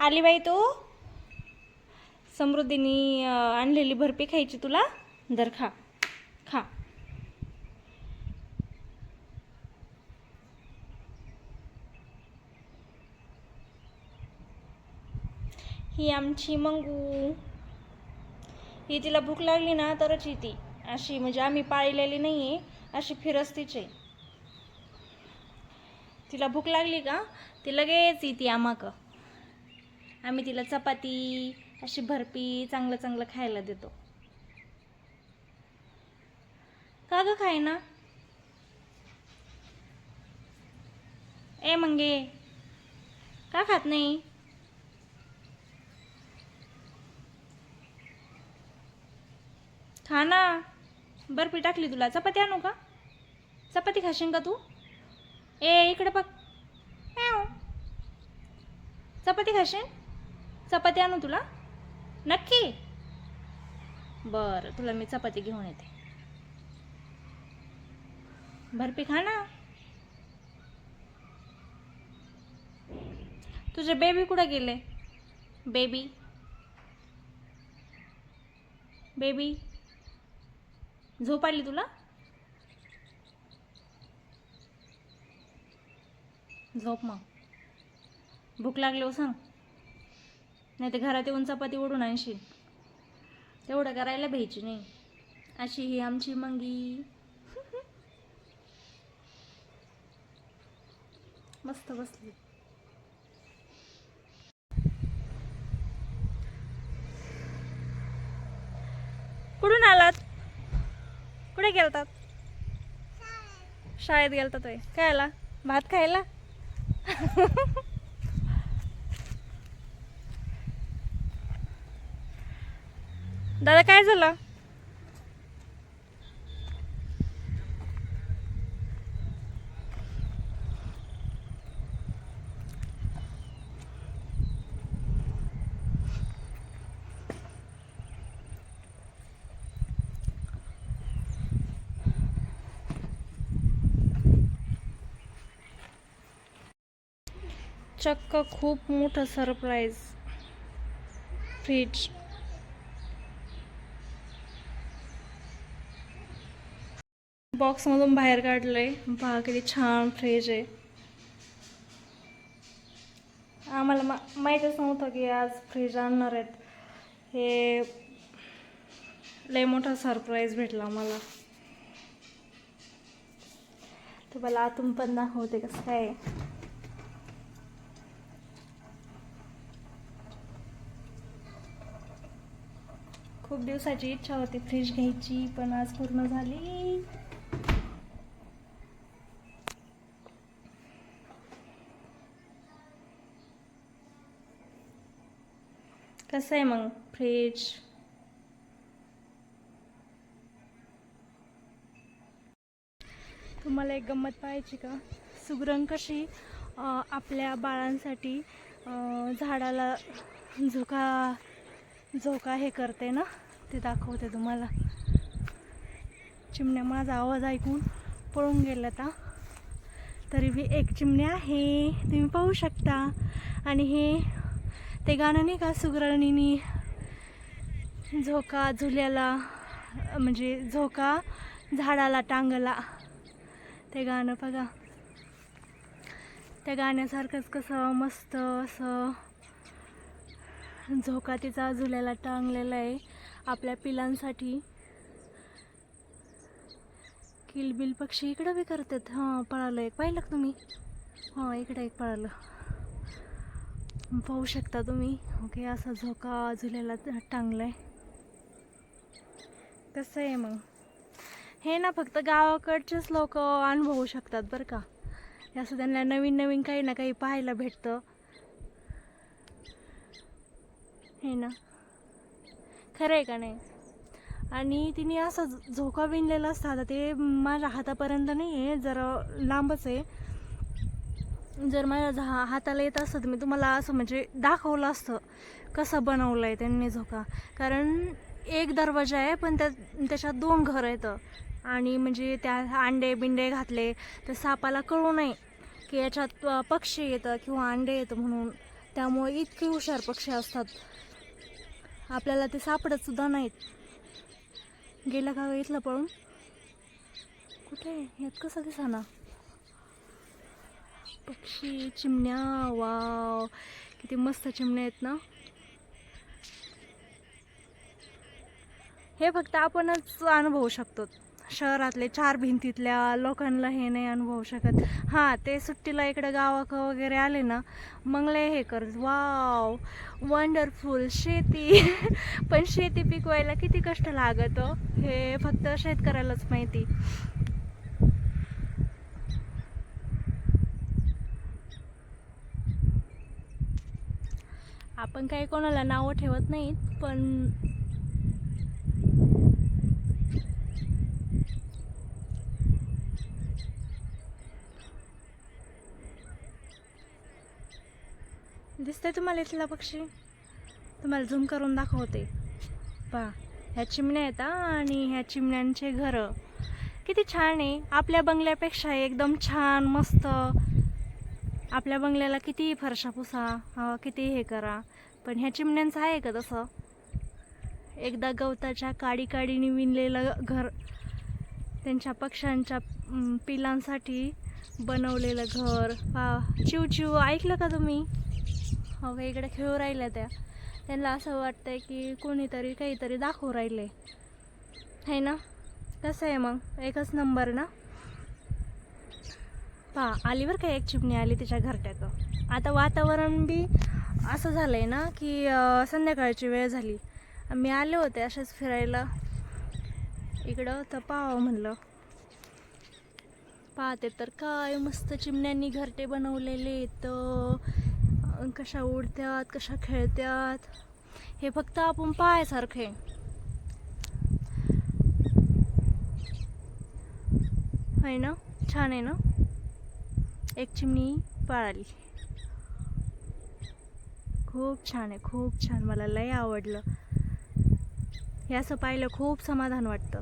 आली बाई तू. समृद्धीनी आणलेली बर्फी खायची तुला. दर खा खा. ही आमची मंगू. ही तिला भूक लागली ना तरच येते अशी, म्हणजे आम्ही पाळलेली नाही आहे, अशी फिरस्तीच आहे. तिला भूक लागली का ती लगेच येते आम्हाक. आम्ही तिला चपाती अशी बर्फी चांगलं चांगलं खायला देतो. का ग खाय ना. ए मंगे का खात नाही. खा ना. बर्फी टाकली तुला. चपाती आणू का. चपाती खाशील का तू. ए इकडे बघ. चपाती खाशील. चपाती आणू तुला नक्की. बरं तुला मी चपाती घेऊन येते. बर्फी खा ना. तुझे बेबी कुठे गेले. बेबी बेबी झोप आली तुला. झोप मग. भूक लागली सांग, नाही तर घरात येऊन चपाती ओढून आणशील. तेवढं करायला भ्यायची नाही. अशी ही आमची मंगी. मस्त बसली. कुठून आलात. कुठे गेलतात. शाळेत गेलतात होय. काय आला भात खायला. दादा काय झालं. चक्क खूप मोठं सरप्राईज. फ्रीज. बॉक्समधून बाहेर काढलंय. पहा किती छान फ्रीज आहे. आम्हाला माहीतच नव्हतं की आज फ्रीज आणणार आहेत. हे लय मोठा सरप्राईज भेटला मला. तुम्हाला आतून पण दाखवते कसं काय. खूप दिवसाची इच्छा होती फ्रीज घ्यायची, पण आज पूर्ण झाली. कसं आहे मग फ्रीज. तुम्हाला एक गंमत पाहायची का. सुगरण कशी आपल्या बाळांसाठी झाडाला झोका हे करते ना, ते दाखवते तुम्हाला. चिमण्या माझा आवाज ऐकून पळून गेल्या आता. तरी बी एक चिमण्या आहे, तुम्ही पाहू शकता. आणि हे ते गाणं नाही का, सुगरणीनी झोका झुल्याला, म्हणजे झोका झाडाला टांगला, ते गाणं बघा. त्या गाण्यासारखंच कसं मस्त असं झोका तिचा झुल्याला टांगलेला आहे आपल्या पिलांसाठी. किलबिल पक्षी इकडं बी करतात. हां पळालं एक, पाहिलं का तुम्ही. हां इकडं एक पळालं, पाहू शकता तुम्ही. ओके असा झोका झुल्याला टांगलाय. कसं आहे मग. हे ना फक्त गावाकडचेच लोक अनुभवू शकतात बरं का. असं त्यांना नवीन नवीन काही ना काही पाहायला भेटतं. हे ना खरं आहे का नाही. आणि तिने असं झोका विणलेला असतं. आता ते माझ्या हातापर्यंत नाही आहे, जरा लांबच आहे. जर माझ्या हाताला येत असतं तर मी तुम्हाला असं म्हणजे दाखवलं असतं कसं बनवलं आहे त्यांनी झोका. कारण एक दरवाजा आहे पण त्याच्यात 2 घरं आहेत. आणि म्हणजे त्या अंडे बिंडे घातले तर सापाला कळू नये की याच्यात पक्षी येतं किंवा अंडे येतं म्हणून त्यामुळे इतके हुशार पक्षी असतात, आपल्याला ते सापडत सुद्धा नाहीत. गेला का इथलं पळून? कुठे यात कसं दिसाना पक्षी? चिमण्या, वाव किती मस्त चिमण्या आहेत ना. हे फक्त आपणच अनुभवू शकतो, शहरातले चार भिंतीतल्या लोकांना हे नाही अनुभवू शकत. हां, ते सुट्टीला इकडे गावाक वगैरे आले ना, मग लय हे कर, वाव वंडरफुल शेती. पण शेती पिकवायला किती कष्ट लागत हे फक्त शेतकऱ्यालाच माहिती. आपण काही कोणाला नावं ठेवत नाहीत, पण दिसतंय तुम्हाला इथला पक्षी? तुम्हाला झूम करून दाखवते. पहा, ह्या चिमण्या आहेत आणि ह्या चिमण्यांचे घरं किती छान आहे. आपल्या बंगल्यापेक्षा एकदम छान मस्त. आपल्या बंगल्याला किती फरशा पुसा, किती हे करा, पण ह्या चिमण्यांचं आहे का तसं? एकदा गवताच्या काडीने विणलेलं घर, त्यांच्या पक्ष्यांच्या पिलांसाठी बनवलेलं घर. चिव चिव ऐकलं का तुम्ही? हो, इकडे खेळू राहिल्या त्या. त्यांना असं वाटतंय की कोणीतरी काहीतरी दाखवू राहिले है ना. कसं आहे मग? एकच नंबर ना. आली बरं का, एक चिमणी आली तिच्या घरट्यात. आता वातावरण बी असं झालंय ना की संध्याकाळची वेळ झाली. मी आले होते असेच फिरायला इकडं, तर पाहावं म्हणलं. पाहते तर काय मस्त चिमण्यांनी घरटे बनवलेले, तर कशा उडत्यात, कशा खेळत्यात, हे फक्त आपण पाहायसारखे. आहे ना, छान आहे ना. एक चिमणी पळाली, खूप छान आहे, खूप छान. मला लय आवडलं. हे असं पाहिलं खूप समाधान वाटतं.